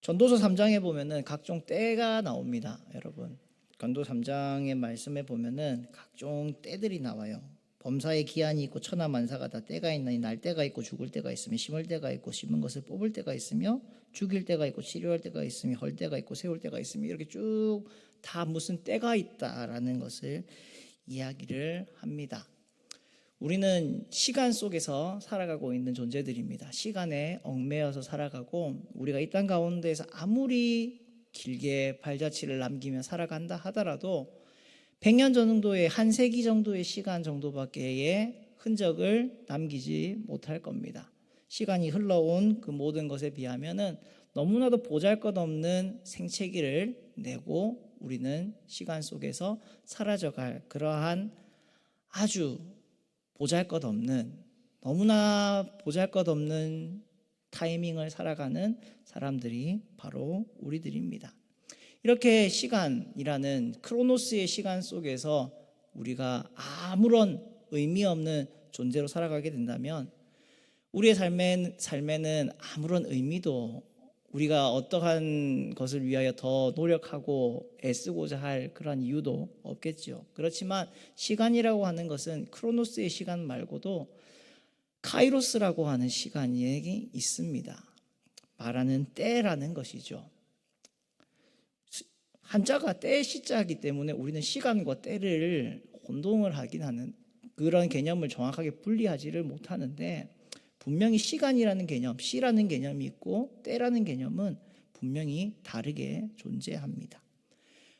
전도서 3장에 보면은 각종 때가 나옵니다. 여러분, 전도 3장의 말씀에 보면은 각종 때들이 나와요. 범사에 기한이 있고 천하만사가 다 때가 있나니 날 때가 있고 죽을 때가 있으며 심을 때가 있고 심은 것을 뽑을 때가 있으며 죽일 때가 있고 치료할 때가 있으며 헐 때가 있고 세울 때가 있으며 이렇게 쭉 다 무슨 때가 있다라는 것을 이야기를 합니다. 우리는 시간 속에서 살아가고 있는 존재들입니다. 시간에 얽매여서 살아가고 우리가 이 땅 가운데에서 아무리 길게 발자취를 남기며 살아간다 하더라도 100년 정도의 한 세기 정도의 시간 정도밖에의 흔적을 남기지 못할 겁니다. 시간이 흘러온 그 모든 것에 비하면은 너무나도 보잘것없는 생채기를 내고 우리는 시간 속에서 사라져갈 그러한 아주 보잘것없는, 너무나 보잘것없는 타이밍을 살아가는 사람들이 바로 우리들입니다. 이렇게 시간이라는 크로노스의 시간 속에서 우리가 아무런 의미 없는 존재로 살아가게 된다면 우리의 삶에는 아무런 의미도, 우리가 어떠한 것을 위하여 더 노력하고 애쓰고자 할 그런 이유도 없겠죠. 그렇지만 시간이라고 하는 것은 크로노스의 시간 말고도 카이로스라고 하는 시간이 있습니다. 말하는 때라는 것이죠. 한자가 때 시자이기 때문에 우리는 시간과 때를 혼동을 하긴 하는, 그런 개념을 정확하게 분리하지를 못하는데, 분명히 시간이라는 개념, 시라는 개념이 있고 때라는 개념은 분명히 다르게 존재합니다.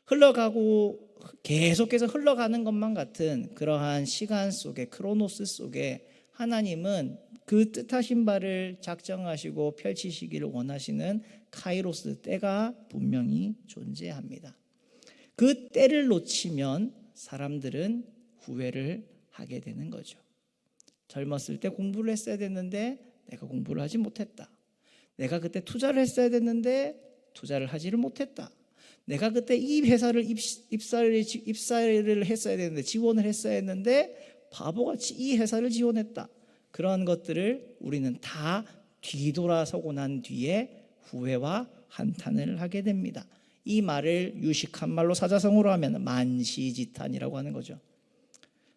흘러가고 계속해서 흘러가는 것만 같은 그러한 시간 속에, 크로노스 속에 하나님은 그 뜻하신 바를 작정하시고 펼치시기를 원하시는 카이로스 때가 분명히 존재합니다. 그 때를 놓치면 사람들은 후회를 하게 되는 거죠. 젊었을 때 공부를 했어야 됐는데 내가 공부를 하지 못했다. 내가 그때 투자를 했어야 됐는데 투자를 하지를 못했다. 내가 그때 이 회사를 입사를 했어야 되는데 지원을 했어야 했는데 바보같이 이 회사를 지원했다. 그런 것들을 우리는 다 뒤돌아서고 난 뒤에 후회와 한탄을 하게 됩니다. 이 말을 유식한 말로 사자성어로 하면 만시지탄이라고 하는 거죠.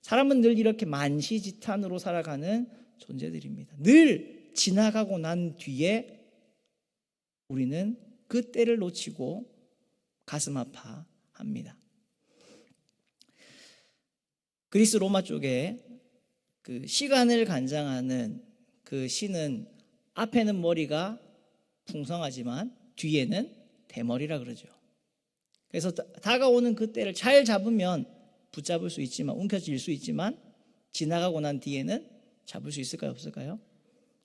사람은 늘 이렇게 만시지탄으로 살아가는 존재들입니다. 늘 지나가고 난 뒤에 우리는 그 때를 놓치고 가슴 아파합니다. 그리스 로마 쪽에 그 시간을 간장하는 그 시는 앞에는 머리가 풍성하지만 뒤에는 대머리라 그러죠. 그래서 다가오는 그 때를 잘 잡으면 붙잡을 수 있지만, 움켜쥘 수 있지만 지나가고 난 뒤에는 잡을 수 있을까요, 없을까요?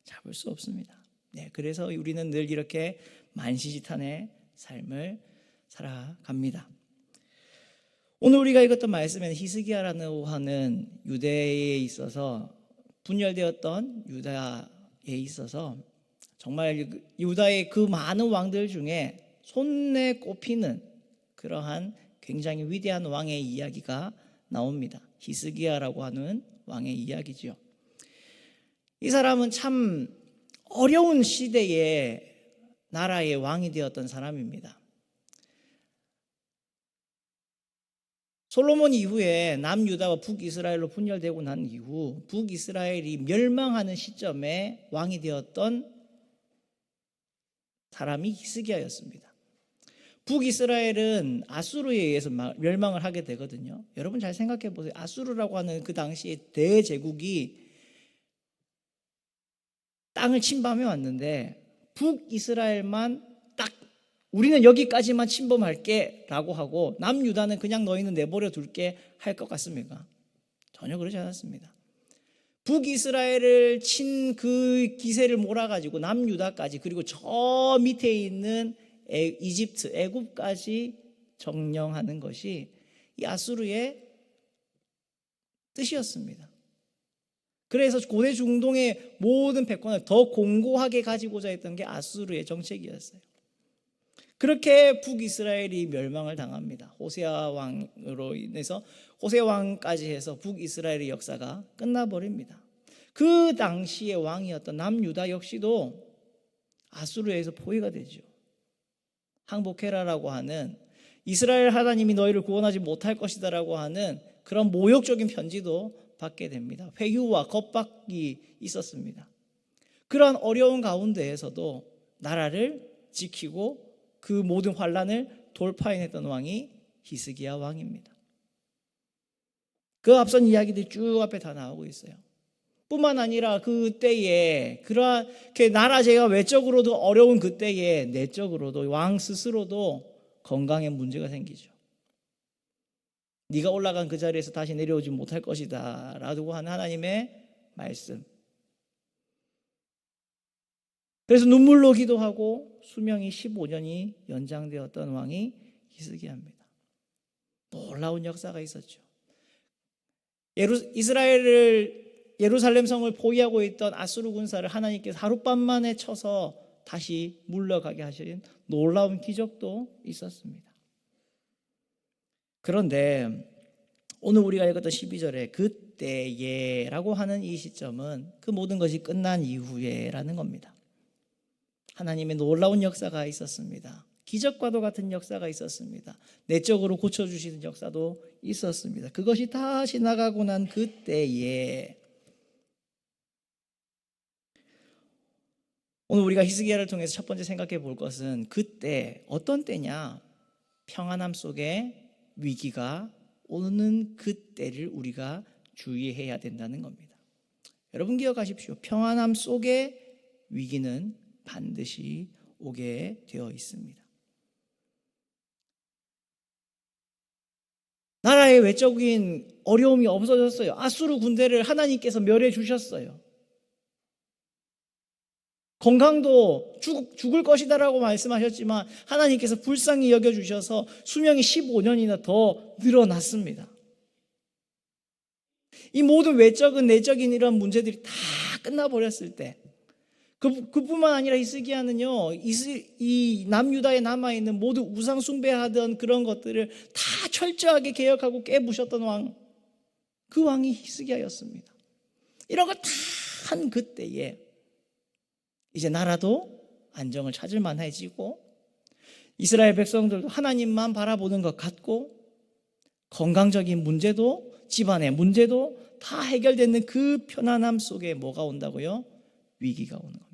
잡을 수 없습니다. 네, 그래서 우리는 늘 이렇게 만시지탄의 삶을 살아갑니다. 오늘 우리가 읽었던 말씀에는 히스기야라는 하는 유대에 있어서 분열되었던 유다에 있어서 정말 유다의 그 많은 왕들 중에 손에 꼽히는 그러한 굉장히 위대한 왕의 이야기가 나옵니다. 히스기야라고 하는 왕의 이야기죠. 이 사람은 참 어려운 시대에 나라의 왕이 되었던 사람입니다. 솔로몬 이후에 남유다와 북이스라엘로 분열되고 난 이후 북이스라엘이 멸망하는 시점에 왕이 되었던 사람이 히스기야였습니다. 북이스라엘은 아수르에 의해서 멸망을 하게 되거든요. 여러분 잘 생각해 보세요. 아수르라고 하는 그 당시의 대제국이 땅을 침범해 왔는데 북이스라엘만 딱 우리는 여기까지만 침범할게 라고 하고 남유다는 그냥 너희는 내버려 둘게 할 것 같습니까? 전혀 그러지 않았습니다. 북이스라엘을 친 그 기세를 몰아가지고 남유다까지, 그리고 저 밑에 있는 이집트, 애굽까지 정령하는 것이 이 아수르의 뜻이었습니다. 그래서 고대 중동의 모든 패권을 더 공고하게 가지고자 했던 게 아수르의 정책이었어요. 그렇게 북이스라엘이 멸망을 당합니다. 호세아 왕으로 인해서 호세 왕까지 해서 북이스라엘의 역사가 끝나버립니다. 그 당시의 왕이었던 남유다 역시도 아수르에서 포위가 되죠. 항복해라라고 하는, 이스라엘 하나님이 너희를 구원하지 못할 것이다라고 하는 그런 모욕적인 편지도 받게 됩니다. 회유와 겁박이 있었습니다. 그러한 어려운 가운데에서도 나라를 지키고 그 모든 환란을 돌파해냈던 왕이 히스기야 왕입니다. 그 앞선 이야기들이 쭉 앞에 다 나오고 있어요. 뿐만 아니라 그때에 그렇게 나라제가 외적으로도 어려운 그때에 내적으로도 왕 스스로도 건강에 문제가 생기죠. 네가 올라간 그 자리에서 다시 내려오지 못할 것이다 라고 하는 하나님의 말씀. 그래서 눈물로 기도하고 수명이 15년이 연장되었던 왕이 히스기야입니다. 놀라운 역사가 있었죠. 예루살렘 성을 포위하고 있던 아수르 군사를 하나님께서 하룻밤만에 쳐서 다시 물러가게 하신 놀라운 기적도 있었습니다. 그런데 오늘 우리가 읽었던 12절에 그때에라고 하는 이 시점은 그 모든 것이 끝난 이후에라는 겁니다. 하나님의 놀라운 역사가 있었습니다. 기적과도 같은 역사가 있었습니다. 내적으로 고쳐주시는 역사도 있었습니다. 그것이 다 지나가고 난 그때에 오늘 우리가 히스기야를 통해서 첫 번째 생각해 볼 것은 그때 어떤 때냐? 평안함 속에 위기가 오는 그때를 우리가 주의해야 된다는 겁니다. 여러분 기억하십시오. 평안함 속에 위기는 반드시 오게 되어 있습니다. 나라의 외적인 어려움이 없어졌어요. 아수르 군대를 하나님께서 멸해 주셨어요. 건강도 죽을 것이다라고 말씀하셨지만 하나님께서 불쌍히 여겨주셔서 수명이 15년이나 더 늘어났습니다. 이 모든 외적인 내적인 이런 문제들이 다 끝나버렸을 때 그뿐만 아니라 히스기야는요, 이 남유다에 남아있는 모두 우상 숭배하던 그런 것들을 다 철저하게 개혁하고 깨부셨던 왕, 그 왕이 히스기야였습니다. 이런 걸 다 한 그때에 이제 나라도 안정을 찾을 만해지고 이스라엘 백성들도 하나님만 바라보는 것 같고 건강적인 문제도 집안의 문제도 다 해결되는 그 편안함 속에 뭐가 온다고요? 위기가 오는 겁니다.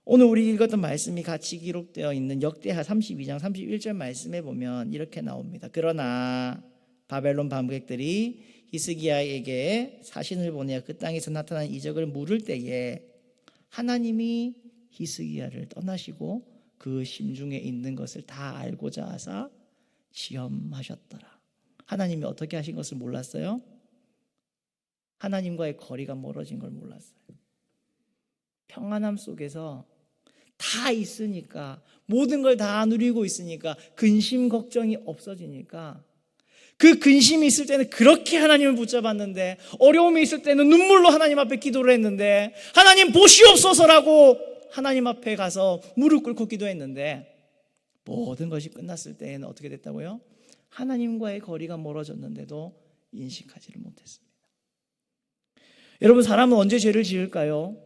오늘 우리 읽었던 말씀이 같이 기록되어 있는 역대하 32장 31절 말씀에 보면 이렇게 나옵니다. 그러나 바벨론 방백들이 히스기야에게 사신을 보내어 그 땅에서 나타난 이적을 물을 때에 하나님이 히스기야를 떠나시고 그 심중에 있는 것을 다 알고자 하사 시험하셨더라. 하나님이 어떻게 하신 것을 몰랐어요? 하나님과의 거리가 멀어진 걸 몰랐어요. 평안함 속에서 다 있으니까 모든 걸 다 누리고 있으니까 근심 걱정이 없어지니까 그 근심이 있을 때는 그렇게 하나님을 붙잡았는데 어려움이 있을 때는 눈물로 하나님 앞에 기도를 했는데 하나님 보시옵소서라고 하나님 앞에 가서 무릎 꿇고 기도했는데 모든 것이 끝났을 때에는 어떻게 됐다고요? 하나님과의 거리가 멀어졌는데도 인식하지를 못했습니다. 여러분 사람은 언제 죄를 지을까요?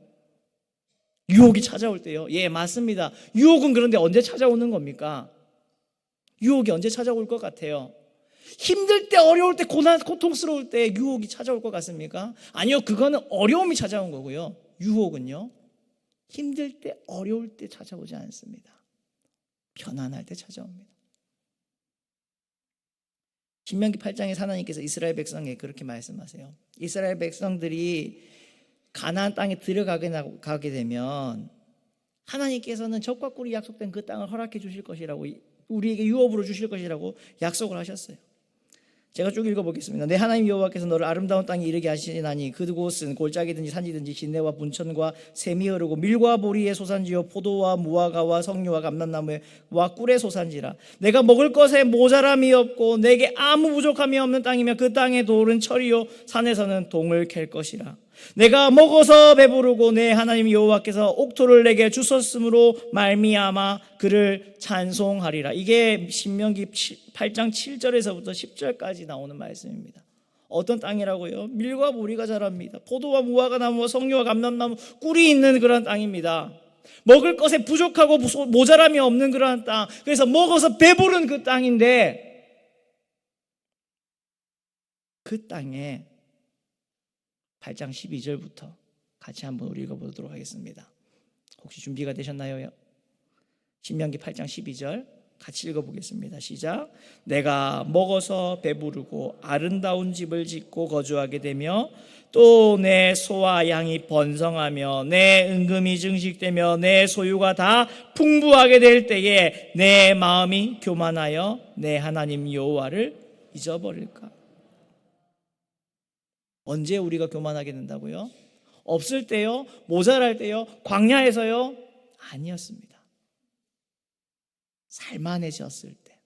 유혹이 찾아올 때요. 예, 맞습니다. 유혹은 그런데 언제 찾아오는 겁니까? 유혹이 언제 찾아올 것 같아요? 힘들 때, 어려울 때, 고통스러울 때 유혹이 찾아올 것 같습니까? 아니요, 그거는 어려움이 찾아온 거고요. 유혹은요, 힘들 때, 어려울 때 찾아오지 않습니다. 편안할 때 찾아옵니다. 신명기 8장에 하나님께서 이스라엘 백성에게 그렇게 말씀하세요. 이스라엘 백성들이 가나안 땅에 들어가게 되면 하나님께서는 적과 꿀이 약속된 그 땅을 허락해 주실 것이라고, 우리에게 유업으로 주실 것이라고 약속을 하셨어요. 제가 쭉 읽어보겠습니다. 내 하나님 여호와께서 너를 아름다운 땅에 이르게 하시나니 그곳은 골짜기든지 산지든지 진내와 분천과 샘이 흐르고 밀과 보리의 소산지요 포도와 무화과와 석류와 감람나무와 꿀의 소산지라. 내가 먹을 것에 모자람이 없고 내게 아무 부족함이 없는 땅이며 그 땅의 돌은 철이요 산에서는 동을 캘 것이라. 내가 먹어서 배부르고 내 하나님 여호와께서 옥토를 내게 주셨으므로 말미암아 그를 찬송하리라. 이게 신명기 8장 7절에서부터 10절까지 나오는 말씀입니다. 어떤 땅이라고요? 밀과 보리가 자랍니다. 포도와 무화과 나무와 석류와 감람나무 꿀이 있는 그런 땅입니다. 먹을 것에 부족하고 모자람이 없는 그러한 땅, 그래서 먹어서 배부른 그 땅인데, 그 땅에 8장 12절부터 같이 한번 우리 읽어보도록 하겠습니다. 혹시 준비가 되셨나요? 신명기 8장 12절 같이 읽어보겠습니다. 시작. 내가 먹어서 배부르고 아름다운 집을 짓고 거주하게 되며 또 내 소와 양이 번성하며 내 은금이 증식되며 내 소유가 다 풍부하게 될 때에 내 마음이 교만하여 내 하나님 여호와를 잊어버릴까? 언제 우리가 교만하게 된다고요? 없을 때요? 모자랄 때요? 광야에서요? 아니었습니다. 살만해졌을 때,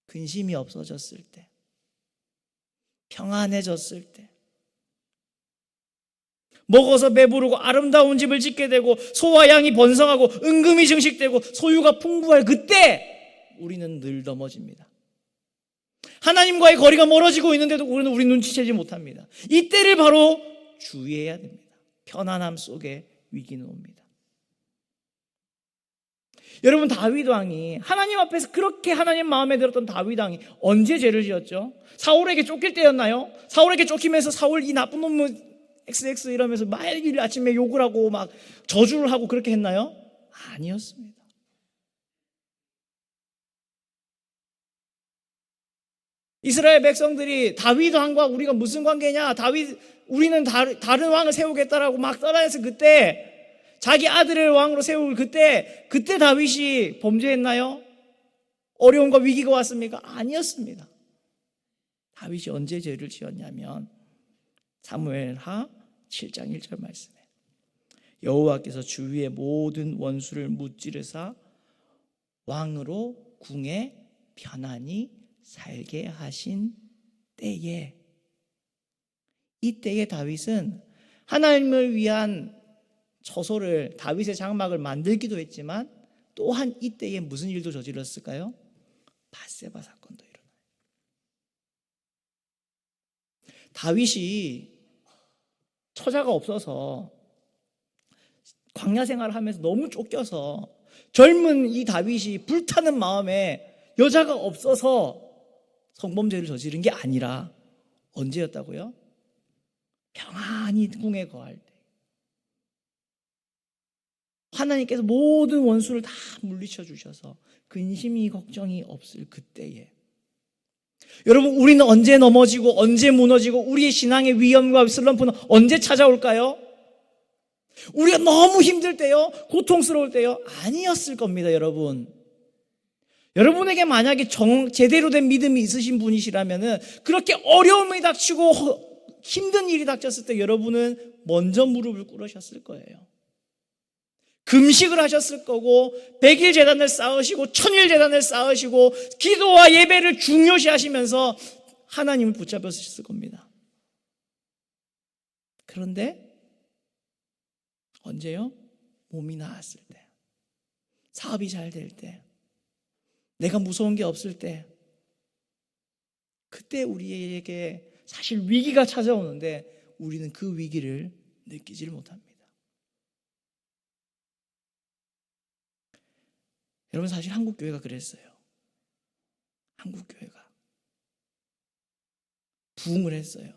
근심이 없어졌을 때, 평안해졌을 때, 먹어서 배부르고 아름다운 집을 짓게 되고 소와 양이 번성하고 은금이 증식되고 소유가 풍부할 그때 우리는 늘 넘어집니다. 하나님과의 거리가 멀어지고 있는데도 우리는 우리 눈치채지 못합니다. 이때를 바로 주의해야 됩니다. 편안함 속에 위기는 옵니다. 여러분, 다윗 왕이 하나님 앞에서 그렇게 하나님 마음에 들었던 다윗 왕이 언제 죄를 지었죠? 사울에게 쫓길 때였나요? 사울에게 쫓기면서 사울 이 나쁜 놈은 XX 이러면서 매일 아침에 욕을 하고 막 저주를 하고 그렇게 했나요? 아니었습니다. 이스라엘 백성들이 다윗 왕과 우리가 무슨 관계냐? 우리는 다른 왕을 세우겠다라고 막 떠나서 그때 자기 아들을 왕으로 세울 그때 다윗이 범죄했나요? 어려움과 위기가 왔습니까? 아니었습니다. 다윗이 언제 죄를 지었냐면 사무엘하 7장 1절 말씀에 여호와께서 주위의 모든 원수를 무찌르사 왕으로 궁에 편안히 살게 하신 때에, 이때에 다윗은 하나님을 위한 처소를, 다윗의 장막을 만들기도 했지만 또한 이때에 무슨 일도 저질렀을까요? 밧세바 사건도 일어나요. 다윗이 처자가 없어서 광야 생활을 하면서 너무 쫓겨서 젊은 이 다윗이 불타는 마음에 여자가 없어서 성범죄를 저지른 게 아니라 언제였다고요? 평안히 궁에 거할 때, 하나님께서 모든 원수를 다 물리쳐 주셔서 근심이 걱정이 없을 그때에, 여러분, 우리는 언제 넘어지고 언제 무너지고 우리의 신앙의 위험과 슬럼프는 언제 찾아올까요? 우리가 너무 힘들 때요? 고통스러울 때요? 아니었을 겁니다. 여러분에게 만약에 제대로 된 믿음이 있으신 분이시라면 그렇게 어려움이 닥치고 힘든 일이 닥쳤을 때 여러분은 먼저 무릎을 꿇으셨을 거예요. 금식을 하셨을 거고 100일 제단을 쌓으시고 1000일 제단을 쌓으시고 기도와 예배를 중요시 하시면서 하나님을 붙잡으셨을 겁니다. 그런데 언제요? 몸이 나았을 때, 사업이 잘 될 때, 내가 무서운 게 없을 때, 그때 우리에게 사실 위기가 찾아오는데 우리는 그 위기를 느끼지를 못합니다. 여러분, 사실 한국교회가 그랬어요. 한국교회가 부흥을 했어요.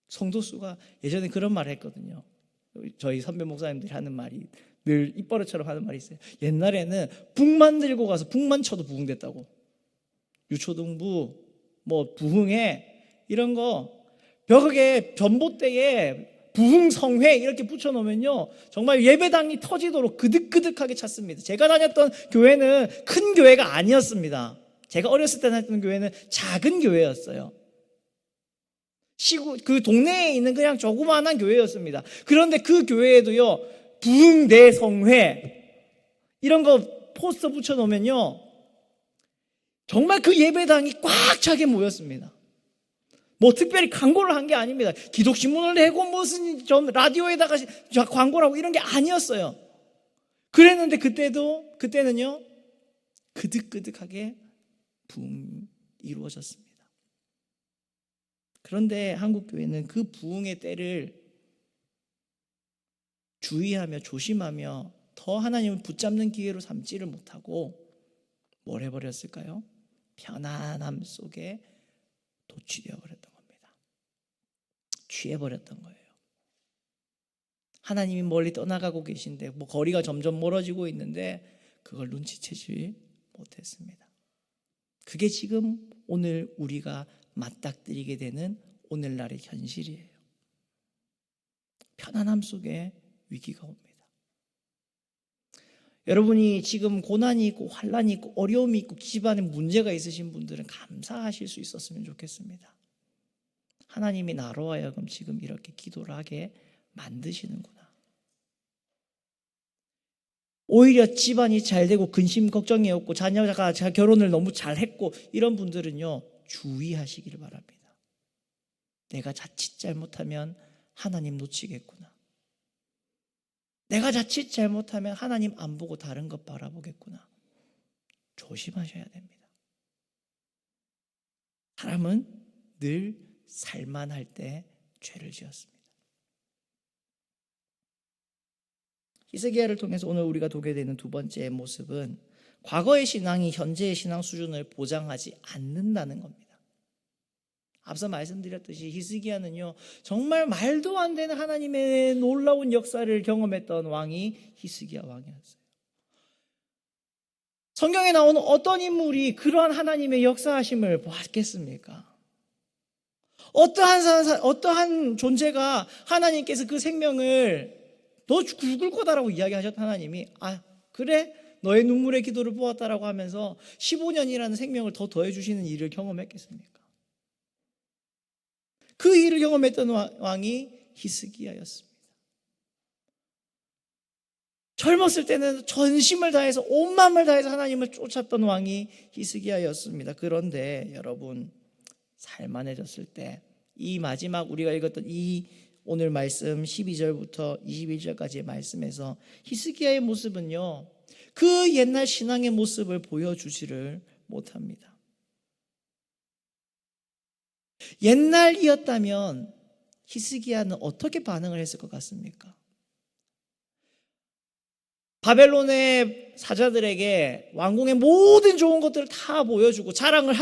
성도 수가 예전에 그런 말을 했거든요. 저희 선배 목사님들이 하는 말이 늘 입버릇처럼 하는 말이 있어요. 옛날에는 북만 들고 가서 북만 쳐도 부흥됐다고. 유초등부 뭐 부흥회 이런 거 벽에 전봇대에 부흥성회 이렇게 붙여놓으면요 정말 예배당이 터지도록 그득그득하게 찼습니다. 제가 다녔던 교회는 큰 교회가 아니었습니다. 제가 어렸을 때 다녔던 교회는 작은 교회였어요. 그 동네에 있는 그냥 조그마한 교회였습니다. 그런데 그 교회에도요 부흥대성회 이런 거 포스터 붙여놓으면요 정말 그 예배당이 꽉 차게 모였습니다. 뭐 특별히 광고를 한 게 아닙니다. 기독신문을 내고 무슨 좀 라디오에다가 광고를 하고 이런 게 아니었어요. 그랬는데 그때는요 그득그득하게 부흥이 이루어졌습니다. 그런데 한국교회는 그 부흥의 때를 주의하며 조심하며 더 하나님을 붙잡는 기회로 삼지를 못하고 뭘 해버렸을까요? 편안함 속에 도취되어 버렸던 겁니다. 취해버렸던 거예요. 하나님이 멀리 떠나가고 계신데 거리가 점점 멀어지고 있는데 그걸 눈치채지 못했습니다. 그게 지금 오늘 우리가 맞닥뜨리게 되는 오늘날의 현실이에요. 편안함 속에 위기가 옵니다. 여러분이 지금 고난이 있고 환난이 있고 어려움이 있고 집안에 문제가 있으신 분들은 감사하실 수 있었으면 좋겠습니다. 하나님이 나로 하여금 지금 이렇게 기도를 하게 만드시는구나. 오히려 집안이 잘 되고 근심 걱정이 없고 자녀가 결혼을 너무 잘했고 이런 분들은요, 주의하시기를 바랍니다. 내가 자칫 잘못하면 하나님 놓치겠구나. 내가 자칫 잘못하면 하나님 안 보고 다른 것 바라보겠구나. 조심하셔야 됩니다. 사람은 늘 살만할 때 죄를 지었습니다. 히스기야를 통해서 오늘 우리가 보게 되는 두 번째 모습은 과거의 신앙이 현재의 신앙 수준을 보장하지 않는다는 겁니다. 앞서 말씀드렸듯이 히스기야는요, 정말 말도 안 되는 하나님의 놀라운 역사를 경험했던 왕이 히스기야 왕이었어요. 성경에 나오는 어떤 인물이 그러한 하나님의 역사하심을 보았겠습니까? 어떠한 존재가 하나님께서 그 생명을 너 죽을 거다라고 이야기하셨던 하나님이 그래? 너의 눈물의 기도를 보았다라고 하면서 15년이라는 생명을 더 더해주시는 일을 경험했겠습니까? 그 일을 경험했던 왕이 히스기야였습니다. 젊었을 때는 전심을 다해서 온 마음을 다해서 하나님을 쫓았던 왕이 히스기야였습니다. 그런데 여러분, 살만해졌을 때 이 마지막 우리가 읽었던 이 오늘 말씀 12절부터 21절까지의 말씀에서 히스기야의 모습은요, 그 옛날 신앙의 모습을 보여주지를 못합니다. 옛날이었다면 히스기야는 어떻게 반응을 했을 것 같습니까? 바벨론의 사자들에게 왕궁의 모든 좋은 것들을 다 보여주고 자랑을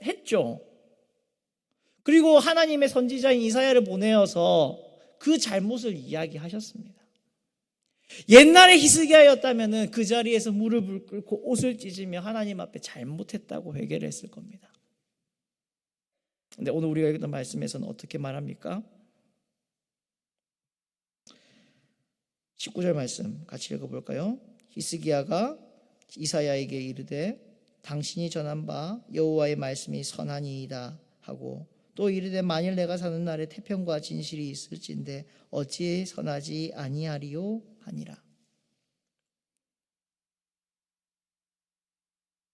했죠. 그리고 하나님의 선지자인 이사야를 보내어서 그 잘못을 이야기하셨습니다. 옛날에 히스기야였다면 그 자리에서 무릎을 꿇고 옷을 찢으며 하나님 앞에 잘못했다고 회개를 했을 겁니다. 근데 오늘 우리가 읽었던 말씀에서는 어떻게 말합니까? 19절 말씀 같이 읽어볼까요? 히스기야가 이사야에게 이르되 당신이 전한 바 여호와의 말씀이 선하니이다 하고 또 이르되 만일 내가 사는 날에 태평과 진실이 있을진데 어찌 선하지 아니하리요 하니라.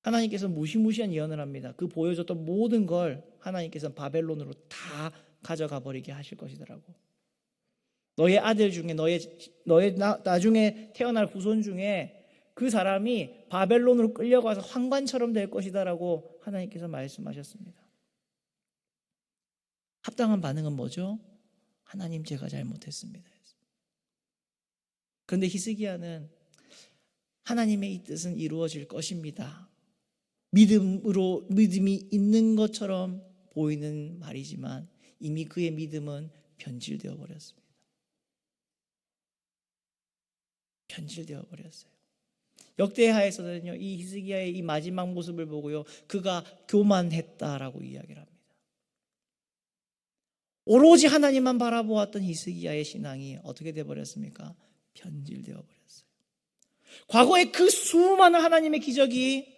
하나님께서 무시무시한 예언을 합니다. 그 보여줬던 모든 걸 하나님께서는 바벨론으로 다 가져가 버리게 하실 것이더라고. 너의 아들 중에 너의 나중에 태어날 후손 중에 그 사람이 바벨론으로 끌려가서 황관처럼 될 것이다라고 하나님께서 말씀하셨습니다. 합당한 반응은 뭐죠? 하나님, 제가 잘못했습니다. 그런데 히스기야는 하나님의 이 뜻은 이루어질 것입니다. 믿음이 있는 것처럼 보이는 말이지만 이미 그의 믿음은 변질되어 버렸습니다. 변질되어 버렸어요. 역대하에서는요, 이 히스기야의 이 마지막 모습을 보고요, 그가 교만했다라고 이야기를 합니다. 오로지 하나님만 바라보았던 히스기야의 신앙이 어떻게 되어 버렸습니까? 변질되어 버렸어요. 과거의 그 수많은 하나님의 기적이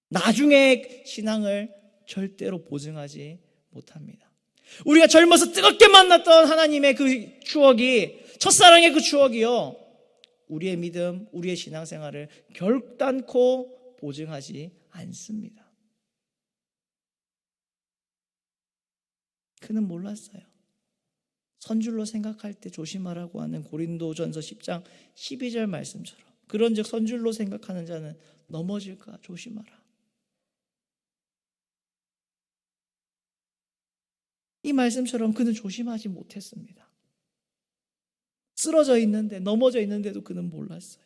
나중에 신앙을 절대로 보증하지 못합니다. 우리가 젊어서 뜨겁게 만났던 하나님의 그 추억이, 첫사랑의 그 추억이요, 우리의 믿음, 우리의 신앙생활을 결단코 보증하지 않습니다. 그는 몰랐어요. 선줄로 생각할 때 조심하라고 하는 고린도전서 10장 12절 말씀처럼, 그런즉 선줄로 생각하는 자는 넘어질까 조심하라. 이 말씀처럼 그는 조심하지 못했습니다. 쓰러져 있는데, 넘어져 있는데도 그는 몰랐어요.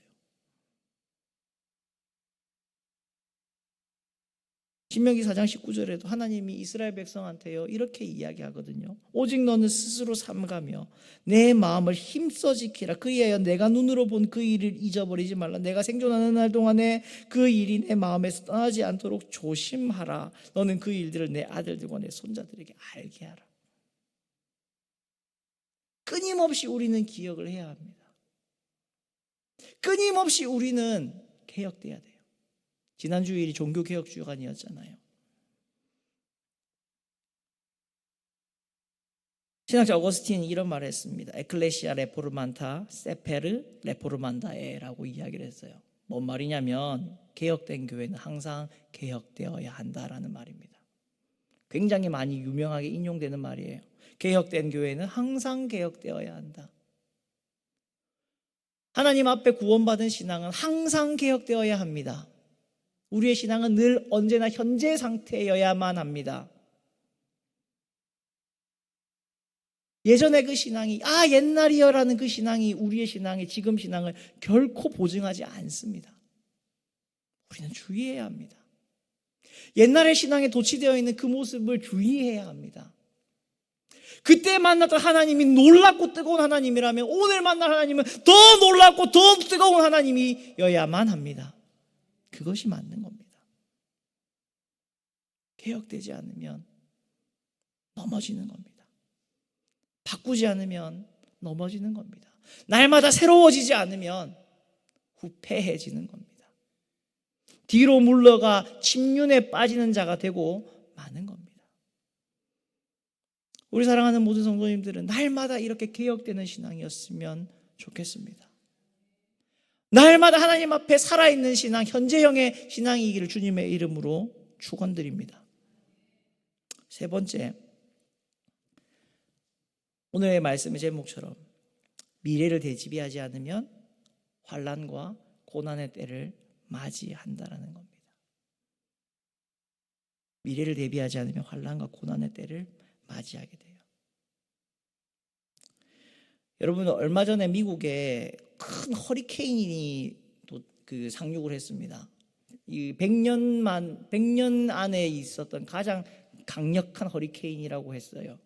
신명기 4장 19절에도 하나님이 이스라엘 백성한테요 이렇게 이야기하거든요. 오직 너는 스스로 삼가며 내 마음을 힘써 지키라. 그리하여 내가 눈으로 본 그 일을 잊어버리지 말라. 내가 생존하는 날 동안에 그 일이 내 마음에서 떠나지 않도록 조심하라. 너는 그 일들을 내 아들들과 내 손자들에게 알게 하라. 끊임없이 우리는 기억을 해야 합니다. 끊임없이 우리는 개혁돼야 돼요. 지난 주일이 종교개혁 주간이었잖아요. 신학자 어거스틴이 이런 말을 했습니다. 에클레시아 레포르만타 세페르 레포르만다에라고 이야기를 했어요. 뭔 말이냐면 개혁된 교회는 항상 개혁되어야 한다라는 말입니다. 굉장히 많이 유명하게 인용되는 말이에요. 개혁된 교회는 항상 개혁되어야 한다. 하나님 앞에 구원받은 신앙은 항상 개혁되어야 합니다. 우리의 신앙은 늘 언제나 현재 상태여야만 합니다. 예전에 그 신앙이 옛날이여라는 그 신앙이 우리의 신앙이 지금 신앙을 결코 보증하지 않습니다. 우리는 주의해야 합니다. 옛날의 신앙에 도취되어 있는 그 모습을 주의해야 합니다. 그때 만났던 하나님이 놀랍고 뜨거운 하나님이라면 오늘 만날 하나님은 더 놀랍고 더 뜨거운 하나님이어야만 합니다. 그것이 맞는 겁니다. 개혁되지 않으면 넘어지는 겁니다. 바꾸지 않으면 넘어지는 겁니다. 날마다 새로워지지 않으면 후패해지는 겁니다. 뒤로 물러가 침륜에 빠지는 자가 되고 마는 겁니다. 우리 사랑하는 모든 성도님들은 날마다 이렇게 개혁되는 신앙이었으면 좋겠습니다. 날마다 하나님 앞에 살아있는 신앙, 현재형의 신앙이기를 주님의 이름으로 축원드립니다. 세 번째, 오늘의 말씀의 제목처럼 미래를 대비하지 않으면 환난과 고난의 때를 맞이한다라는 겁니다. 미래를 대비하지 않으면 환난과 고난의 때를 맞이하게 돼요. 여러분, 얼마 전에 미국에 큰 허리케인이 상륙을 했습니다. 이 100년 안에 있었던 가장 강력한 허리케인이라고 했어요.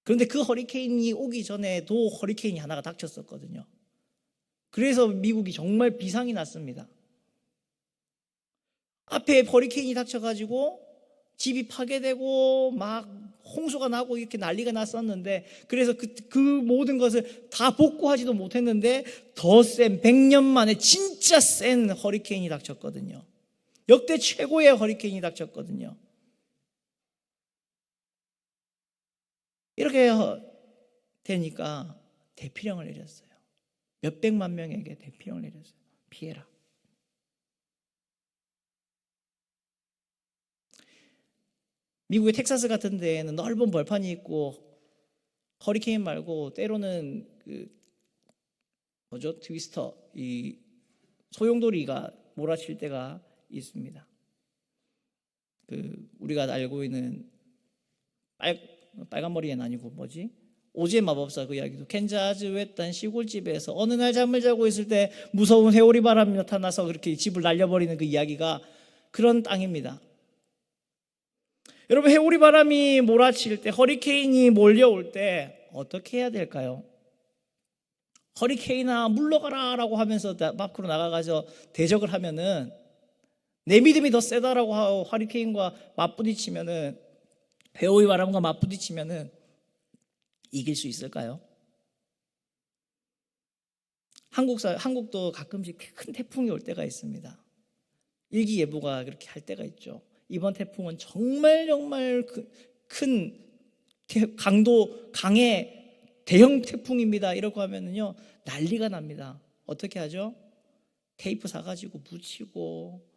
그런데 그 허리케인이 오기 전에도 허리케인이 하나가 닥쳤었거든요. 그래서 미국이 정말 비상이 났습니다. 앞에 허리케인이 닥쳐가지고 집이 파괴되고 막 홍수가 나고 이렇게 난리가 났었는데, 그래서 그 모든 것을 다 복구하지도 못했는데 더 센 100년 만에 진짜 센 허리케인이 닥쳤거든요. 역대 최고의 허리케인이 닥쳤거든요. 이렇게 되니까 대피령을 내렸어요. 몇백만 명에게 대피령을 내렸어요. 피해라. 미국의 텍사스 같은 데에는 넓은 벌판이 있고 허리케인 말고 때로는 트위스터, 이 소용돌이가 몰아칠 때가 있습니다. 우리가 알고 있는 빨간 머리엔 아니고 오즈의 마법사 그 이야기도, 캔자스 외딴 시골집에서 어느 날 잠을 자고 있을 때 무서운 회오리 바람이 나타나서 그렇게 집을 날려버리는 그 이야기가 그런 땅입니다. 여러분, 회오리 바람이 몰아칠 때, 허리케인이 몰려올 때 어떻게 해야 될까요? 허리케인아 물러가라 라고 하면서 밖으로 나가가서 대적을 하면은, 내 믿음이 더 세다라고 하고 허리케인과 맞부딪히면은, 회오리 바람과 맞부딪히면은 이길 수 있을까요? 한국도 가끔씩 큰 태풍이 올 때가 있습니다. 일기예보가 그렇게 할 때가 있죠. 이번 태풍은 정말 큰 강도 강의 대형 태풍입니다. 이러고 하면은요 난리가 납니다. 어떻게 하죠? 테이프 사가지고 묻히고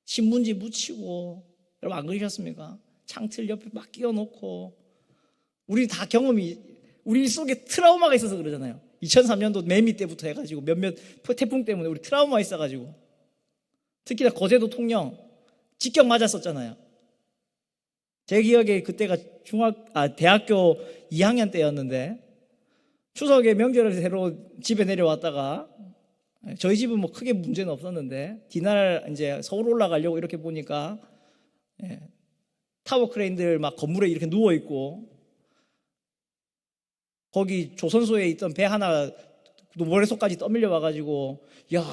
신문지 묻히고, 여러분 안 그러셨습니까? 창틀 옆에 막 끼워놓고. 우리 다 우리 속에 트라우마가 있어서 그러잖아요. 2003년도 매미 때부터 해가지고 몇몇 태풍 때문에 우리 트라우마 있어가지고, 특히나 거제도 통영 직격 맞았었잖아요. 제 기억에 그때가 대학교 2학년 때였는데 추석에 명절을 새로 집에 내려왔다가 저희 집은 뭐 크게 문제는 없었는데 디날 이제 서울 올라가려고 이렇게 보니까 타워 크레인들 막 건물에 이렇게 누워 있고 거기 조선소에 있던 배 하나 모래속까지 떠밀려 와가지고 야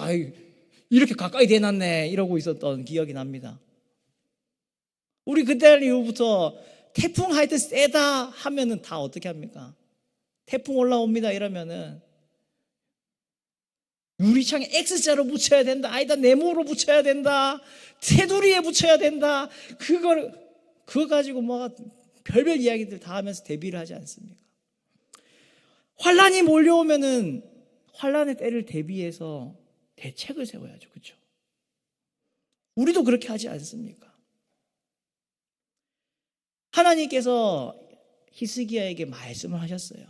이렇게 가까이 대놨네 이러고 있었던 기억이 납니다. 우리 그때 이후부터 태풍 하여튼 세다 하면은 다 어떻게 합니까? 태풍 올라옵니다 이러면은 유리창에 X자로 붙여야 된다, 아니다 네모로 붙여야 된다, 테두리에 붙여야 된다, 그거 가지고 뭐 별별 이야기들 다 하면서 대비를 하지 않습니까? 환란이 몰려오면은 환란의 때를 대비해서 대책을 세워야죠. 그렇죠? 우리도 그렇게 하지 않습니까? 하나님께서 히스기야에게 말씀을 하셨어요.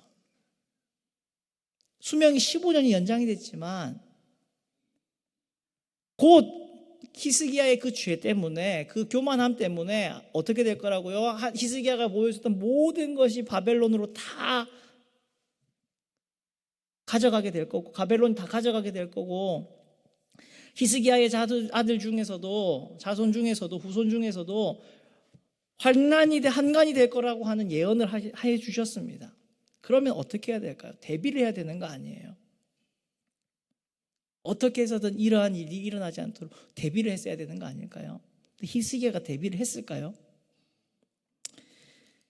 수명이 15년이 연장이 됐지만 곧 히스기야의 그 죄 때문에, 그 교만함 때문에 어떻게 될 거라고요? 히스기야가 모여있었던 모든 것이 바벨론으로 다 가져가게 될 거고, 바벨론이 다 가져가게 될 거고, 히스기야의 아들 중에서도, 자손 중에서도, 후손 중에서도 한간이 될 거라고 하는 예언을 해 주셨습니다. 그러면 어떻게 해야 될까요? 대비를 해야 되는 거 아니에요? 어떻게 해서든 이러한 일이 일어나지 않도록 대비를 했어야 되는 거 아닐까요? 히스기야가 대비를 했을까요?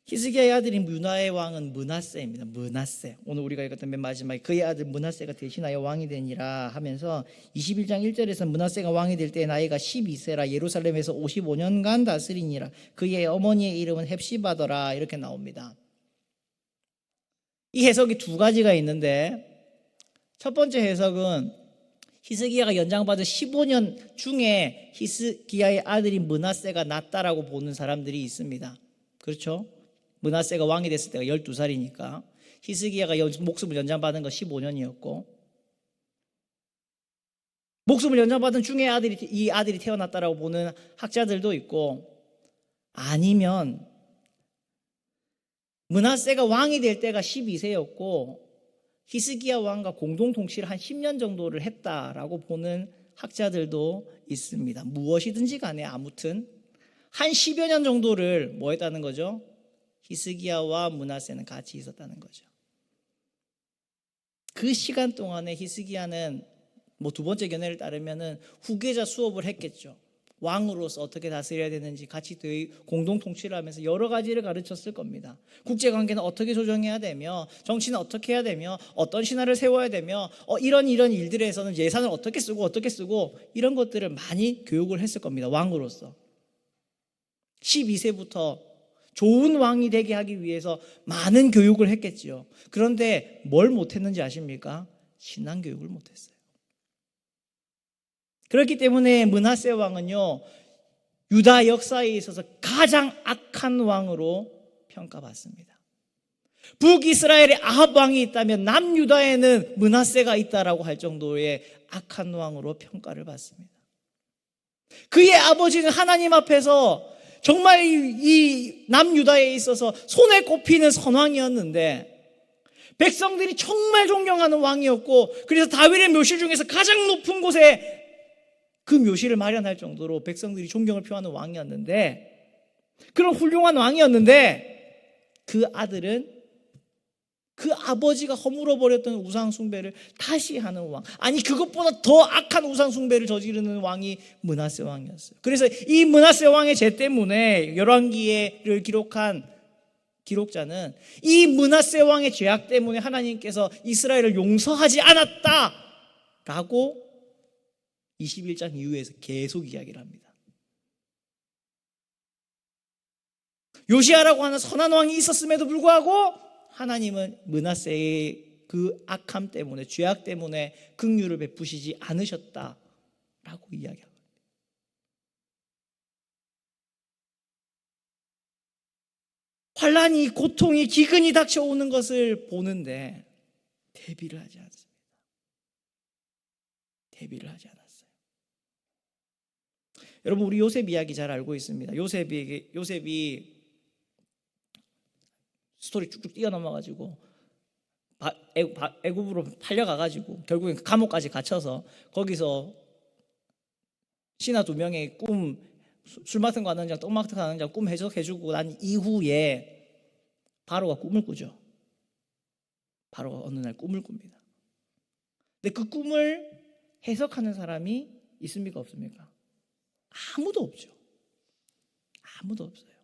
히스기야의 아들인 유다의 왕은 므낫세입니다. 므낫세. 오늘 우리가 읽었던 맨 마지막에 그의 아들 므낫세가 대신하여 왕이 되니라 하면서 21장 1절에서 므낫세가 왕이 될 때 나이가 12세라 예루살렘에서 55년간 다스리니라. 그의 어머니의 이름은 헵시바더라. 이렇게 나옵니다. 이 해석이 두 가지가 있는데 첫 번째 해석은 히스기야가 연장받은 15년 중에 히스기야의 아들인 므낫세가 낫다라고 보는 사람들이 있습니다. 그렇죠? 므낫세가 왕이 됐을 때가 12살이니까 히스기야가 목숨을 연장받은 거 15년이었고 목숨을 연장받은 중에 이 아들이 태어났다라고 보는 학자들도 있고 아니면 므낫세가 왕이 될 때가 12세였고 히스기야 왕과 공동 통치를 한 10년 정도를 했다라고 보는 학자들도 있습니다. 무엇이든지 간에 아무튼 한 10여 년 정도를 뭐 했다는 거죠? 히스기야와 므낫세는 같이 있었다는 거죠. 그 시간 동안에 히스기야는 뭐 두 번째 견해를 따르면은 후계자 수업을 했겠죠. 왕으로서 어떻게 다스려야 되는지 같이 공동 통치를 하면서 여러 가지를 가르쳤을 겁니다. 국제관계는 어떻게 조정해야 되며 정치는 어떻게 해야 되며 어떤 신화를 세워야 되며 이런 일들에서는 예산을 어떻게 쓰고 이런 것들을 많이 교육을 했을 겁니다. 왕으로서 12세부터 좋은 왕이 되게 하기 위해서 많은 교육을 했겠지요. 그런데 뭘 못했는지 아십니까? 신앙교육을 못했어요. 그렇기 때문에 므낫세 왕은요 유다 역사에 있어서 가장 악한 왕으로 평가받습니다. 북이스라엘에 아합 왕이 있다면 남유다에는 므낫세가 있다라고 할 정도의 악한 왕으로 평가를 받습니다. 그의 아버지는 하나님 앞에서 정말 이 남유다에 있어서 손에 꼽히는 선왕이었는데 백성들이 정말 존경하는 왕이었고 그래서 다윗의 묘실 중에서 가장 높은 곳에 그 묘실을 마련할 정도로 백성들이 존경을 표하는 왕이었는데 그런 훌륭한 왕이었는데 그 아들은 그 아버지가 허물어버렸던 우상숭배를 다시 하는 왕, 아니 그것보다 더 악한 우상숭배를 저지르는 왕이 므낫세 왕이었어요. 그래서 이 므낫세 왕의 죄 때문에 열왕기를 기록한 기록자는 이 므낫세 왕의 죄악 때문에 하나님께서 이스라엘을 용서하지 않았다라고 21장 이후에서 계속 이야기를 합니다. 요시야라고 하는 선한 왕이 있었음에도 불구하고 하나님은 므낫세의 그 악함 때문에 죄악 때문에 긍휼을 베푸시지 않으셨다라고 이야기합니다. 환란이 고통이 기근이 닥쳐오는 것을 보는데 대비를 하지 않습니다. 대비를 하지 않았어요. 여러분 우리 요셉 이야기 잘 알고 있습니다. 요셉이 스토리 쭉쭉 뛰어넘어가지고 애굽으로 팔려가가지고 결국엔 감옥까지 갇혀서 거기서 신하 2명의 꿈, 술 맡은 거 하는 자, 똥 맡은 거 하는 자 꿈 해석해주고 난 이후에 바로가 꿈을 꾸죠. 바로가 어느 날 꿈을 꿉니다. 근데 그 꿈을 해석하는 사람이 있습니까, 없습니까? 아무도 없죠. 아무도 없어요.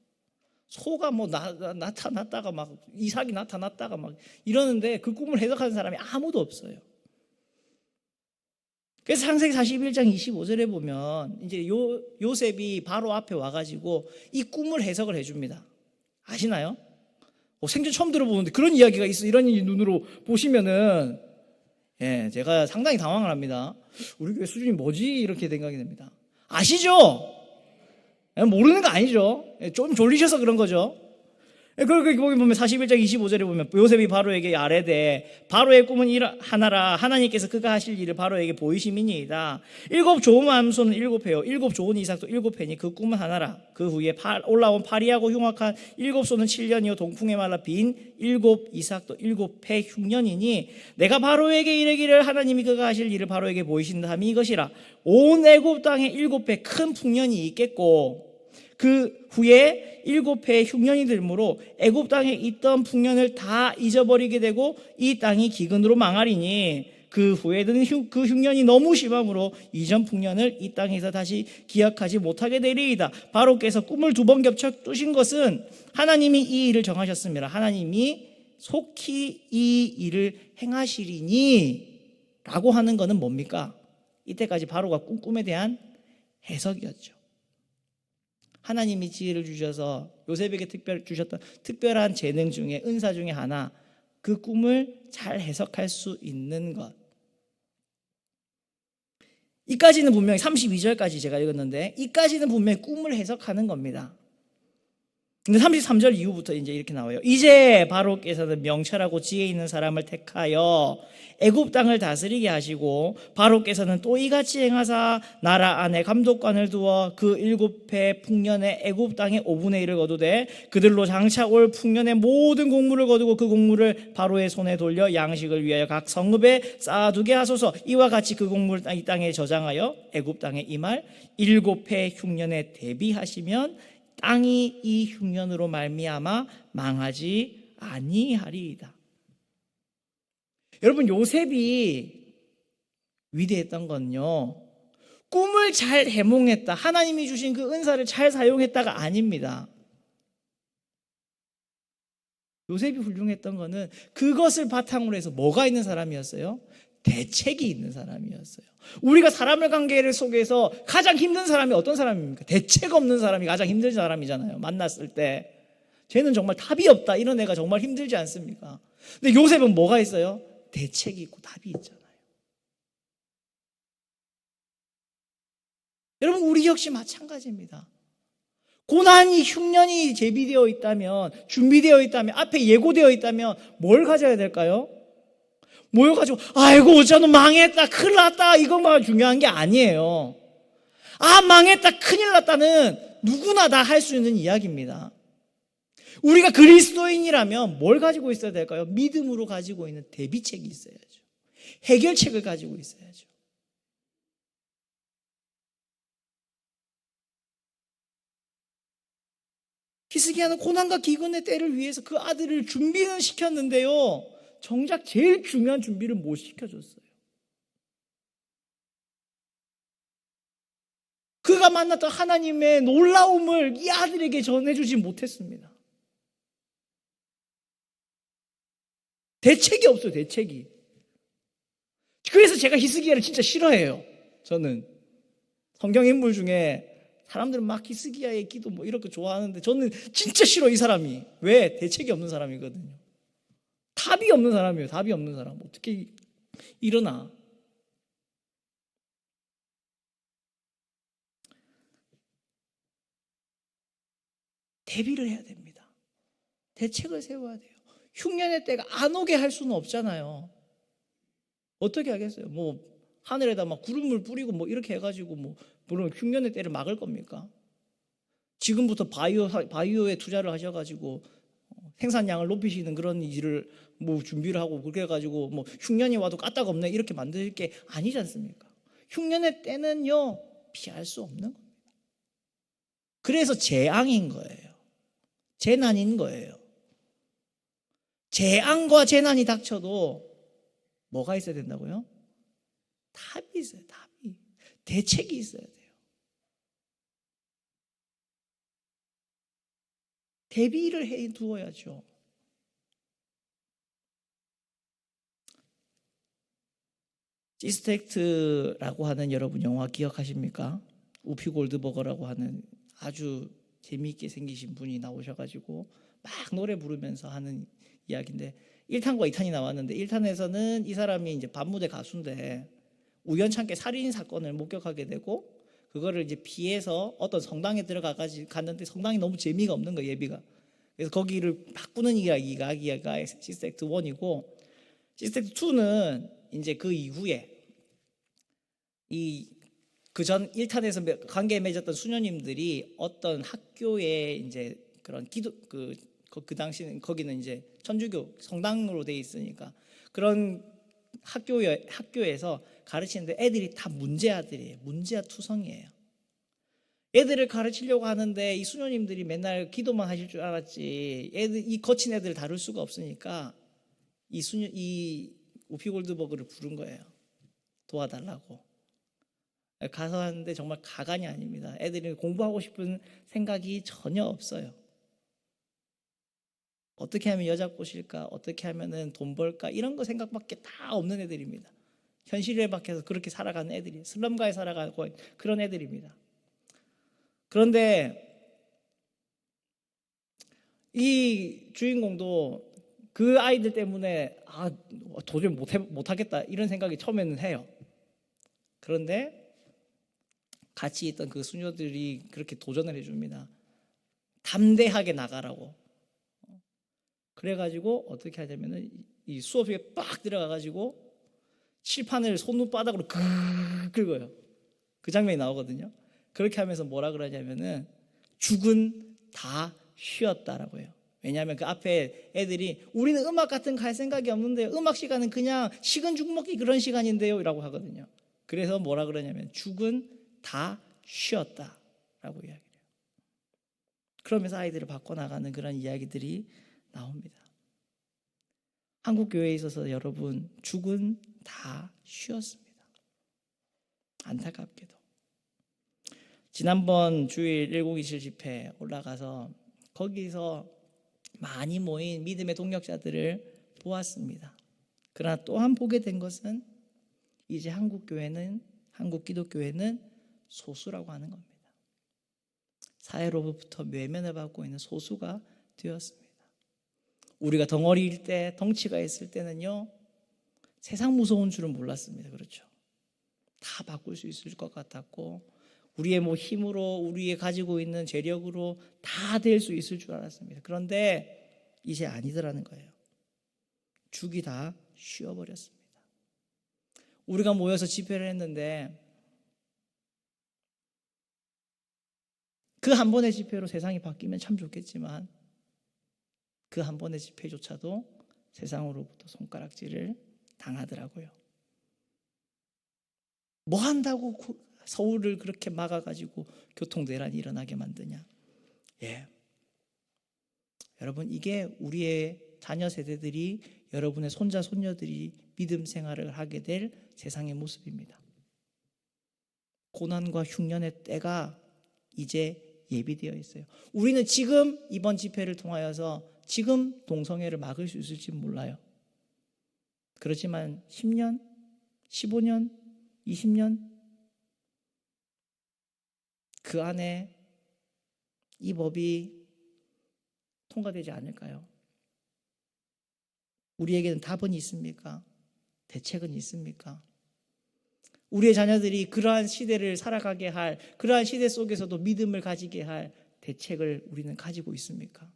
소가 뭐 나타났다가 막 이삭이 나타났다가 막 이러는데 그 꿈을 해석하는 사람이 아무도 없어요. 그래서 창세기 41장 25절에 보면 이제 요셉이 바로 앞에 와가지고 이 꿈을 해석을 해줍니다. 아시나요? 생전 처음 들어보는데 그런 이야기가 있어. 이런 눈으로 보시면은 제가 상당히 당황을 합니다. 우리 교회 수준이 뭐지? 이렇게 생각이 됩니다. 아시죠? 모르는 거 아니죠? 좀 졸리셔서 그런 거죠. 거기 보면 41장 25절에 보면 요셉이 바로에게 아뢰되 바로의 꿈은 하나라. 하나님께서 그가 하실 일을 바로에게 보이심이니이다. 7 좋은 암소는 7회요 7 좋은 이삭도 7회니 그 꿈은 하나라. 그 후에 올라온 파리하고 흉악한 7소는 7년이요 동풍에 말라 빈 7 이삭도 7회 흉년이니 내가 바로에게 이르기를 하나님이 그가 하실 일을 바로에게 보이신다 함이 이것이라. 온 애굽 땅에 7회 큰 풍년이 있겠고 그 후에 7해의 흉년이 들므로 애굽 땅에 있던 풍년을 다 잊어버리게 되고 이 땅이 기근으로 망하리니 그 후에 드는 그 흉년이 너무 심함으로 이전 풍년을 이 땅에서 다시 기억하지 못하게 되리이다. 바로께서 꿈을 2번 겹쳐 뜨신 것은 하나님이 이 일을 정하셨습니다. 하나님이 속히 이 일을 행하시리니 라고 하는 것은 뭡니까? 이때까지 바로가 꿈에 대한 해석이었죠. 하나님이 지혜를 주셔서 요셉에게 주셨던 특별한 재능 중에 은사 중에 하나, 그 꿈을 잘 해석할 수 있는 것. 이까지는 분명히 32절까지 제가 읽었는데 이까지는 분명히 꿈을 해석하는 겁니다. 근데 33절 이후부터 이제 이렇게 나와요. 이제 바로께서는 명철하고 지혜 있는 사람을 택하여 애굽 땅을 다스리게 하시고 바로께서는 또 이같이 행하사 나라 안에 감독관을 두어 그 7해 풍년에 애굽 땅의 5분의 1을 거두되 그들로 장차 올 풍년의 모든 곡물을 거두고 그 곡물을 바로의 손에 돌려 양식을 위하여 각 성읍에 쌓아두게 하소서. 이와 같이 그 곡물을 이 땅에 저장하여 애굽 땅에 임할 7해 흉년에 대비하시면 땅이 이 흉년으로 말미암아 망하지 아니하리이다. 여러분, 요셉이 위대했던 건요, 꿈을 잘 해몽했다, 하나님이 주신 그 은사를 잘 사용했다가 아닙니다. 요셉이 훌륭했던 거는 그것을 바탕으로 해서 뭐가 있는 사람이었어요? 대책이 있는 사람이었어요. 우리가 사람을 관계를 속에서 가장 힘든 사람이 어떤 사람입니까? 대책 없는 사람이 가장 힘든 사람이잖아요. 만났을 때 쟤는 정말 답이 없다, 이런 애가 정말 힘들지 않습니까? 근데 요셉은 뭐가 있어요? 대책이 있고 답이 있잖아요. 여러분, 우리 역시 마찬가지입니다. 고난이 흉년이 준비되어 있다면 앞에 예고되어 있다면 뭘 가져야 될까요? 모여가지고 아이고 저는 망했다, 큰일 났다, 이것만 중요한 게 아니에요. 망했다, 큰일 났다는 누구나 다 할 수 있는 이야기입니다. 우리가 그리스도인이라면 뭘 가지고 있어야 될까요? 믿음으로 가지고 있는 대비책이 있어야죠. 해결책을 가지고 있어야죠. 히스기야는 고난과 기근의 때를 위해서 그 아들을 준비는 시켰는데요, 정작 제일 중요한 준비를 못 시켜줬어요. 그가 만났던 하나님의 놀라움을 이 아들에게 전해주지 못했습니다. 대책이 없어요, 대책이. 그래서 제가 히스기야를 진짜 싫어해요. 저는 성경 인물 중에 사람들은 막 히스기야의 기도 뭐 이렇게 좋아하는데 저는 진짜 싫어, 이 사람이. 왜? 대책이 없는 사람이거든요. 답이 없는 사람이에요. 답이 없는 사람. 어떻게 일어나? 대비를 해야 됩니다. 대책을 세워야 돼요. 흉년의 때가 안 오게 할 수는 없잖아요. 어떻게 하겠어요? 뭐 하늘에다 막 구름을 뿌리고 뭐 이렇게 해가지고 뭐 물론 흉년의 때를 막을 겁니까? 지금부터 바이오에 투자를 하셔가지고 생산량을 높이시는 그런 일을 뭐 준비를 하고 그래 가지고 뭐 흉년이 와도 까딱 없네 이렇게 만들 게 아니지 않습니까? 흉년의 때는요 피할 수 없는 겁니다. 그래서 재앙인 거예요. 재난인 거예요. 재앙과 재난이 닥쳐도 뭐가 있어야 된다고요? 답이 있어요. 답이. 대책이 있어야 돼요. 대비를 해 두어야죠. 시스텍트라고 하는 여러분 영화 기억하십니까? 우피 골드버거라고 하는 아주 재미있게 생기신 분이 나오셔가지고 막 노래 부르면서 하는 이야기인데 1탄과 2탄이 나왔는데 1탄에서는 이 사람이 이제 밤무대 가수인데 우연찮게 살인 사건을 목격하게 되고 그거를 이제 피해서 어떤 성당에 갔는데 성당이 너무 재미가 없는 거예요, 예비가. 그래서 거기를 바꾸는 이야기가 시스텍트 1이고 시스텍트 2는 이제 그 이후에 그 전 1탄에서 관계에 맺었던 수녀님들이 어떤 학교에 이제 그런 그 당시는 거기는 이제 천주교 성당으로 돼 있으니까 그런 학교에서 가르치는데 애들이 다 문제아들이에요. 문제아 투성이에요. 애들을 가르치려고 하는데 이 수녀님들이 맨날 기도만 하실 줄 알았지 이 거친 애들을 다룰 수가 없으니까 이 우피 골드버그를 부른 거예요. 도와달라고. 가서 하는데 정말 가관이 아닙니다. 애들이 공부하고 싶은 생각이 전혀 없어요. 어떻게 하면 여자 꼬실까? 어떻게 하면 돈 벌까? 이런 거 생각밖에 다 없는 애들입니다. 현실에 박혀서 그렇게 살아가는 애들이 슬럼가에 살아가고 그런 애들입니다. 그런데 이 주인공도 그 아이들 때문에 도저히 못하겠다 이런 생각이 처음에는 해요. 그런데 같이 있던 그 수녀들이 그렇게 도전을 해줍니다. 담대하게 나가라고. 그래가지고 어떻게 하냐면은 이 수업에 빡 들어가가지고 칠판을 손바닥으로 긁어요. 그 장면이 나오거든요. 그렇게 하면서 뭐라 그러냐면은 죽은 다 쉬었다라고 해요. 왜냐하면 그 앞에 애들이 우리는 음악 같은 거 할 생각이 없는데 음악 시간은 그냥 식은 죽 먹기 그런 시간인데요 라고 하거든요. 그래서 뭐라 그러냐면 죽은 다 쉬었다라고 이야기해요. 그러면서 아이들을 바꿔나가는 그런 이야기들이 나옵니다. 한국 교회에 있어서 여러분 죽은 다 쉬었습니다. 안타깝게도 지난번 주일 1027 집회 올라가서 거기서 많이 모인 믿음의 동력자들을 보았습니다. 그러나 또한 보게 된 것은 이제 한국 기독교회는 소수라고 하는 겁니다. 사회로부터 외면을 받고 있는 소수가 되었습니다. 우리가 덩어리일 때, 덩치가 있을 때는요, 세상 무서운 줄은 몰랐습니다. 그렇죠? 다 바꿀 수 있을 것 같았고, 우리의 힘으로, 우리의 가지고 있는 재력으로 다 될 수 있을 줄 알았습니다. 그런데 이제 아니더라는 거예요. 죽이 다 쉬어버렸습니다. 우리가 모여서 집회를 했는데 그 한 번의 집회로 세상이 바뀌면 참 좋겠지만 그 한 번의 집회조차도 세상으로부터 손가락질을 당하더라고요. 뭐 한다고 서울을 그렇게 막아가지고 교통대란이 일어나게 만드냐. 여러분 이게 우리의 자녀 세대들이 여러분의 손자 손녀들이 믿음 생활을 하게 될 세상의 모습입니다. 고난과 흉년의 때가 이제 예비되어 있어요. 우리는 지금 이번 집회를 통하여서 지금 동성애를 막을 수 있을지 몰라요. 그렇지만 10년, 15년, 20년 그 안에 이 법이 통과되지 않을까요? 우리에게는 답은 있습니까? 대책은 있습니까? 우리의 자녀들이 그러한 시대를 살아가게 할, 그러한 시대 속에서도 믿음을 가지게 할 대책을 우리는 가지고 있습니까?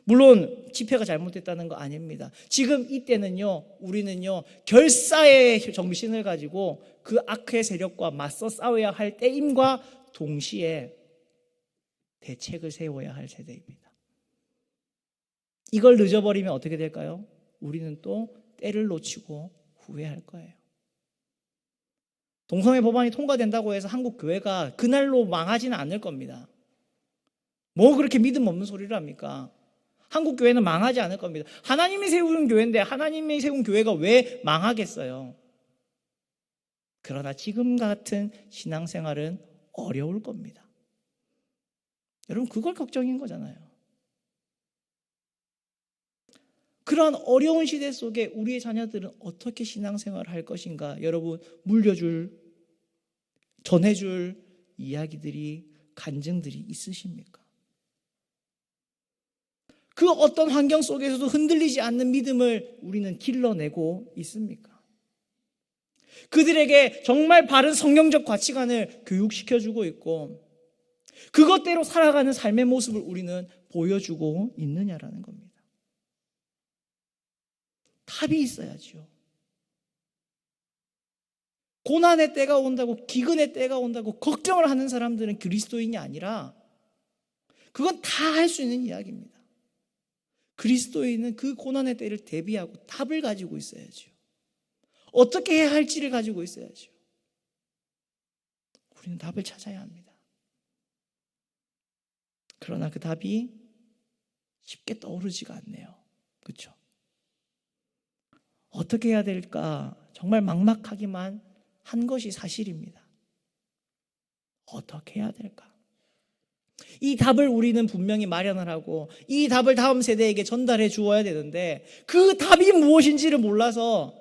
물론 집회가 잘못됐다는 거 아닙니다. 지금 이때는요, 우리는요 결사의 정신을 가지고 그 악의 세력과 맞서 싸워야 할 때임과 동시에 대책을 세워야 할 세대입니다. 이걸 늦어버리면 어떻게 될까요? 우리는 또 때를 놓치고 후회할 거예요. 동성애 법안이 통과된다고 해서 한국 교회가 그날로 망하지는 않을 겁니다. 뭐 그렇게 믿음 없는 소리를 합니까? 한국 교회는 망하지 않을 겁니다. 하나님이 세운 교회인데 하나님이 세운 교회가 왜 망하겠어요? 그러나 지금 같은 신앙생활은 어려울 겁니다. 여러분, 그걸 걱정인 거잖아요. 그런 어려운 시대 속에 우리의 자녀들은 어떻게 신앙생활을 할 것인가? 여러분, 전해줄 이야기들이, 간증들이 있으십니까? 그 어떤 환경 속에서도 흔들리지 않는 믿음을 우리는 길러내고 있습니까? 그들에게 정말 바른 성경적 가치관을 교육시켜주고 있고 그것대로 살아가는 삶의 모습을 우리는 보여주고 있느냐라는 겁니다. 답이 있어야죠. 고난의 때가 온다고, 기근의 때가 온다고 걱정을 하는 사람들은 그리스도인이 아니라 그건 다 할 수 있는 이야기입니다. 그리스도인은 그 고난의 때를 대비하고 답을 가지고 있어야죠. 어떻게 해야 할지를 가지고 있어야죠. 우리는 답을 찾아야 합니다. 그러나 그 답이 쉽게 떠오르지가 않네요. 그렇죠? 어떻게 해야 될까? 정말 막막하기만 한 것이 사실입니다. 어떻게 해야 될까? 이 답을 우리는 분명히 마련을 하고 이 답을 다음 세대에게 전달해 주어야 되는데 그 답이 무엇인지를 몰라서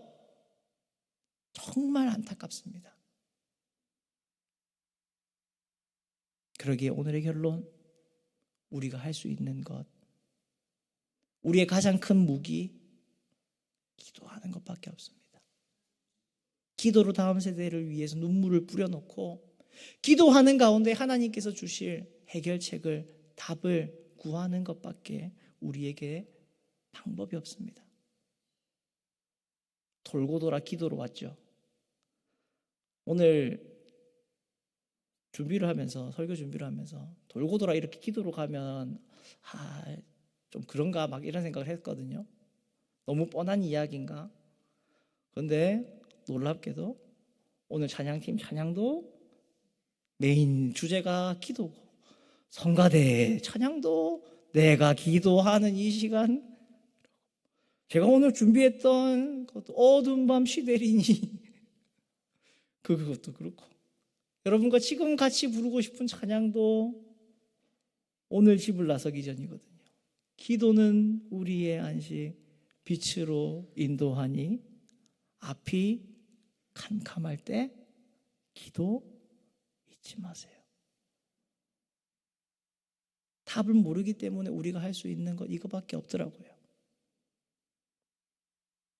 정말 안타깝습니다. 그러기에 오늘의 결론, 우리가 할 수 있는 것, 우리의 가장 큰 무기, 기도하는 것밖에 없습니다. 기도로 다음 세대를 위해서 눈물을 뿌려놓고 기도하는 가운데 하나님께서 주실 해결책을, 답을 구하는 것밖에 우리에게 방법이 없습니다. 돌고 돌아 기도로 왔죠. 오늘 설교 준비를 하면서 돌고 돌아 이렇게 기도로 가면 좀 그런가 막 이런 생각을 했거든요. 너무 뻔한 이야기인가? 그런데 놀랍게도 오늘 찬양팀 찬양도 메인 주제가 기도고 성가대 찬양도 내가 기도하는 이 시간, 제가 오늘 준비했던 것도 어두운 밤 시대리니 그것도 그렇고 여러분과 지금 같이 부르고 싶은 찬양도 오늘 집을 나서기 전이거든요. 기도는 우리의 안식, 빛으로 인도하니 앞이 캄캄할 때 기도 잊지 마세요. 답을 모르기 때문에 우리가 할 수 있는 것 이거밖에 없더라고요.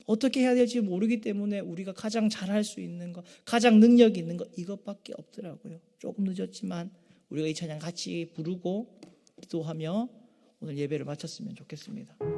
어떻게 해야 될지 모르기 때문에 우리가 가장 잘할 수 있는 것, 가장 능력이 있는 것 이것밖에 없더라고요. 조금 늦었지만 우리가 이 찬양 같이 부르고 기도하며 오늘 예배를 마쳤으면 좋겠습니다.